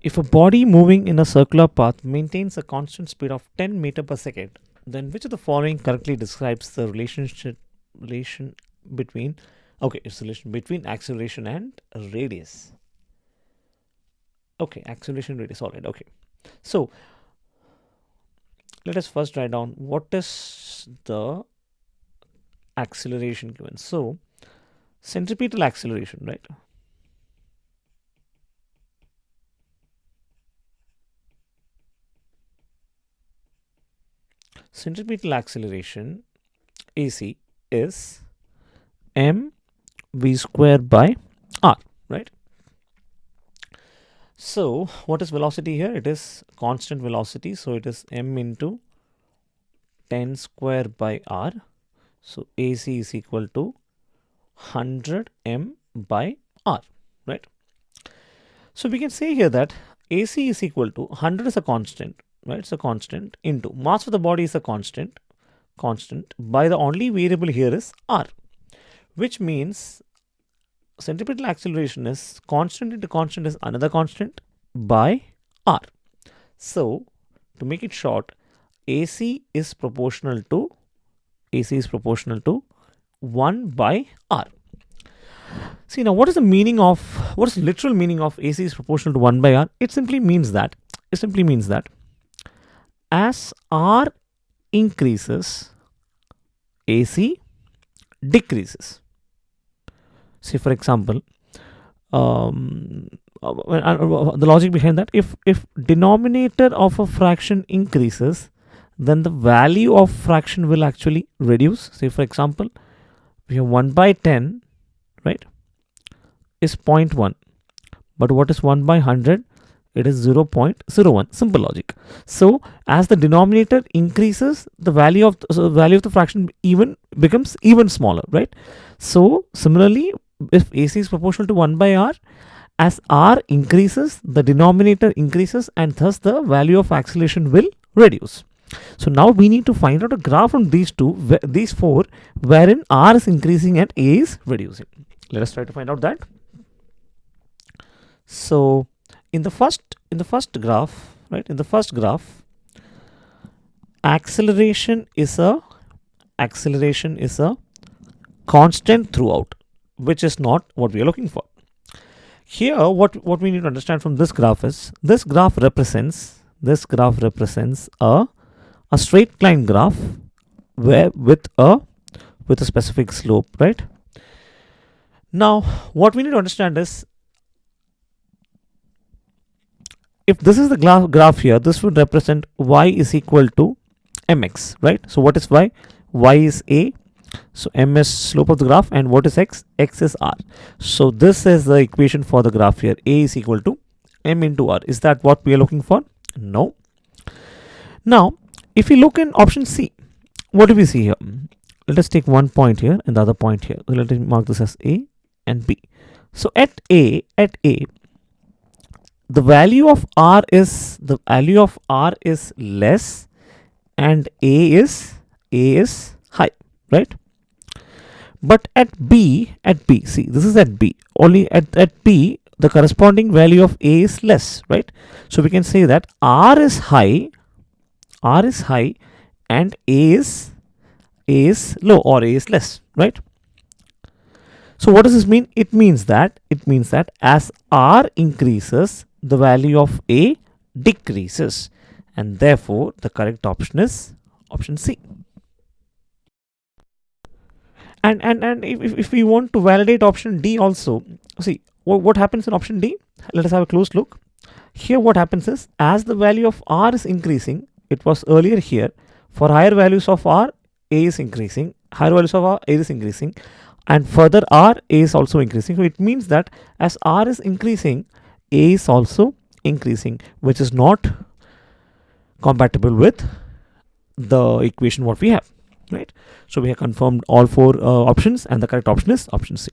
If a body moving in a circular path maintains a constant speed of 10 meter per second, then which of the following correctly describes the relation between it's relation between acceleration and radius. Okay, acceleration radius, all right. Okay, so let us first write down what is the acceleration given. So centripetal acceleration, right? Centripetal acceleration AC is mv square by r, right? So what is velocity here? It is constant velocity, so it is m into 10 square by r. So AC is equal to 100 m by r, right? So we can say here that AC is equal to 100 is a constant, right? It's a constant into mass of the body is a constant by the only variable here is r, which means centripetal acceleration is constant into constant is another constant by r. So to make it short, AC is proportional to 1 by r. See, now what is the literal meaning of AC is proportional to 1 by r? It simply means that as r increases, AC decreases. Say for example, the logic behind that, if denominator of a fraction increases, then the value of fraction will actually reduce. Say for example, we have 1 by 10, right, is 0.1, but what is 1 by 100? It is 0.01. Simple logic. So as the denominator increases, the value of the fraction becomes even smaller, right? So similarly, if AC is proportional to 1 by r, as r increases, the denominator increases, and thus the value of acceleration will reduce. So now we need to find out a graph from these four, wherein r is increasing and a is reducing. Let us try to find out that. So in the first graph, right? In the first graph, acceleration is a constant throughout, which is not what we are looking for. Here, what we need to understand from this graph is this graph represents a straight line graph where with a specific slope, right? Now, what we need to understand is, if this is the graph here, this would represent y is equal to mx, right? So what is y? Y is a. So m is slope of the graph, and what is x? X is r. So this is the equation for the graph here. A is equal to m into r. Is that what we are looking for? No. Now, if we look in option C, what do we see here? Let us take one point here and the other point here. So let us mark this as A and B. So at A, the value of r is less, and A is high, right? But at B, see, this is at B. Only at B, the corresponding value of A is less, right? So we can say that R is high, and A is low, or A is less, right? So what does this mean? It means that as R increases, the value of A decreases, and therefore the correct option is option C. And if we want to validate option D also, see what happens in option D. Let us have a close look. Here what happens is, as the value of R is increasing, it was earlier here, for higher values of R, A is increasing, and further R, A is also increasing. So it means that as R is increasing, A is also increasing, which is not compatible with the equation what we have, right? So we have confirmed all four options, and the correct option is option C.